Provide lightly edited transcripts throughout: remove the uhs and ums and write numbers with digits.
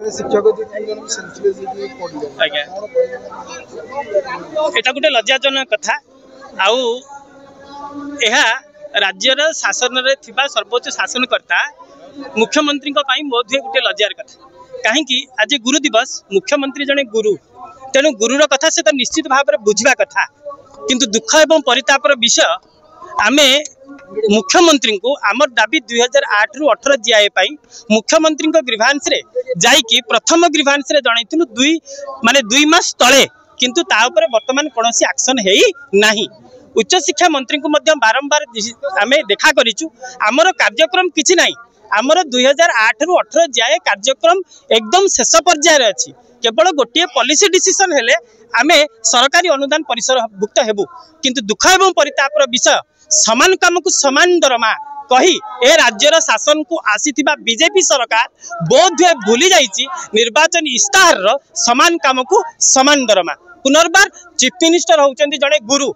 शिक्षक एटा गोटे लज्जाजनक कथा आउ राज्यर शासन रे थिबा सर्वोच्च शासनकर्ता मुख्यमंत्री बोधे गोटे लज्जार कथा कहीं आज गुरु दिवस मुख्यमंत्री जने गुरु तेणु गुरुर कथा से तो निश्चित भाव में बुझा कथा किंतु दुख एवं परितापर विषय आमे मुख्यमंत्री को आमर दाबी 2008 रु 18 जीआई पाई मुख्यमंत्री ग्रीभांस रे जाइकी प्रथम ग्रीभांस रे जनैथिलु दुई मास तले किंतु ता ऊपर वर्तमान कोनोसी एक्शन हेई नाही। उच्च शिक्षा मंत्री को मध्य बारंबार आमे देखा करिचु आमर कार्यक्रम किछि नाही आमर 2008 रु 18 जीआई कार्यक्रम एकदम शेष पर्याय रे अछि केवल गोटे पॉलिसी डिसीजन हेले आमे सरकारी अनुदान परिसर भुक्त हेबु किंतु दुख एवं परितापर विषय समान काम को समान दरमा कही ए राज्यर शासन को आसीथिबा बीजेपी सरकार बोधे भूली जाइछि निर्वाचन इस्ताहार रो समान काम को समान दरमा पुनर्बार चीफ मिनिस्टर होउचंदी जने गुरु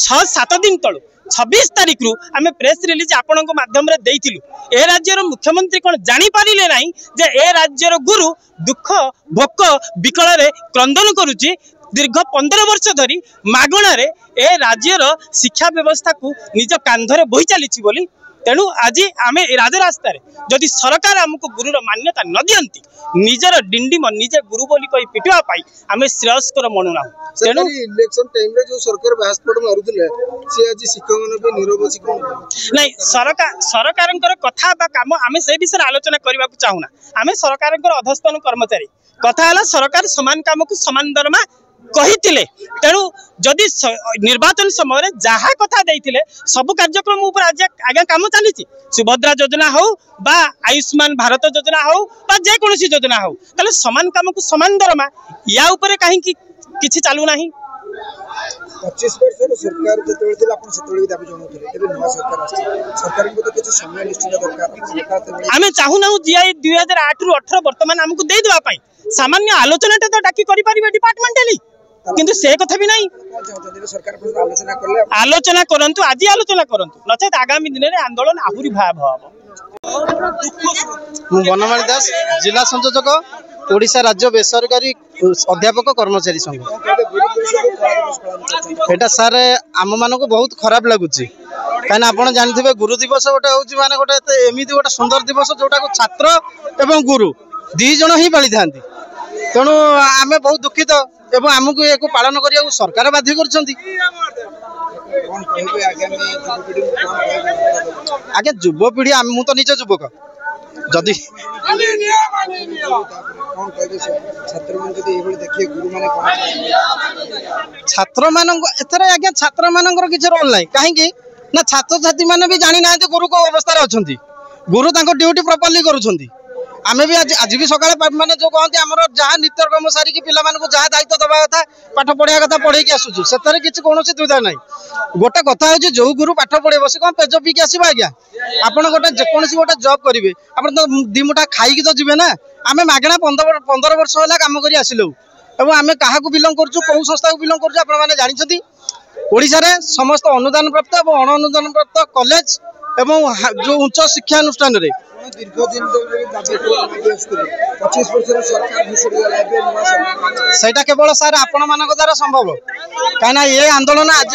6-7 दिन तळु 26 तारीख रु आमे प्रेस रिलीज आपण माध्यम रे देइथिलु ए राज्यर मुख्यमंत्री कोन जानि पारिले नाही जे ए राज्यर गुरु दुख भोक विकल रे क्रंदन करूची दीर्घ 15 वर्ष धरी मागणार ए राज्यर शिक्षा व्यवस्था को निज कांधरे बोही चली बोली तेणु आज आम राजरास्तार जदि सरकार आमको गुरुर मान्यता न दियंती निजर डिंडिम निजे गुरु बोली कही पिटवाई आम श्रेयस्कर मनुना तेणु इलेक्शन टाइम रे जो सरकार बास्पड मारुथिले से आज शिक्षक मन पे निरबसी कोन नहीं सरकारंकर कथा बा काम आम से विषय आलोचना करबा को चाहुना आम सरकारंकर अधस्तन कर्मचारी कथा हला सरकार समान काम को समान दरमा कही तेणु जदि निर्वाचन समय जहा कथा देइथिले सब कार्यक्रम ऊपर आज आगे काम चली सुभद्रा योजना हो बा आयुष्मान भारत योजना हो बा जे कोनोसी योजना हो ताले समान काम को समान दरमा या ऊपर कहीं किछि चालू नाही 25 वर्ष सरकार जतबे थिला अपन सेतबे दाबी जणौथिले एबे नवा सरकार आछि सरकार को तो किछि समय निश्चित दरकार आमे चाहू ना जीआई 2008 रु 18 वर्तमान हमको दे देबा पई सामान्य आलोचना तो डाकी करि परिबे डिपार्टमेंटली किंतु से कथा भी नहीं आलोचना करंतु आज आलोचना करंतु नचेत आगामी दिन में आंदोलन आहुरी भयावह हम बनमाली दास जिला संयोजक ओडिशा राज्य बेसरकारी अध्यापक कर्मचारी संघ एटा सार आम मान को बहुत खराब लगुच कहीं आप जानते गुरु दिवस गोटे हूँ माने गोटे एमती गोटे सुंदर दिवस जोटा को छात्र एवं गुरु दी जन ही पाली था तेणु आम बहुत दुखित एवं आमको या पालन करने सरकार बाध्य कर आगे युवपीढ़ी मु तो निज युवक जदि छात्र मान आज्ञा छात्र मान किसी रोल ना कहीं ना छात्र छात्री मैंने भी जानी ना गुरु को अवस्था अच्छा गुरु ड्यूटी प्रॉपर्ली करुँच आमे भी आज भी सकाଳେ माने जो कहते आमर जहाँ नित्यकर्म सारिकी पिला मानक जहाँ दायित्व दबा कथा पाठ पढ़िया कथा पढ़े आसुचु से कौन दुविधा ना गोटे कथा हो जो गुरु पाठ पढ़े से कौन पेज पीक आसो आज्ञा आपड़ गोटे जेकोसी गोटे जब करेंगे आप दिमुठा खाई तो जी ना आम मागणा 15 वर्ष है कम कर आसिलु एवं आम क्या बिलंग करूँ कौ संस्था को बिलंग करूँ आपने जानते ओडिशा रे समस्त अनुदान प्राप्त और अण अनुदान प्राप्त कॉलेज एवं जो उच्च शिक्षानुष्ठान रे दीर्घदिन 25 वर्ष सरकार केवल सार आपण मान द्वारा संभव कहीं ये आंदोलन आज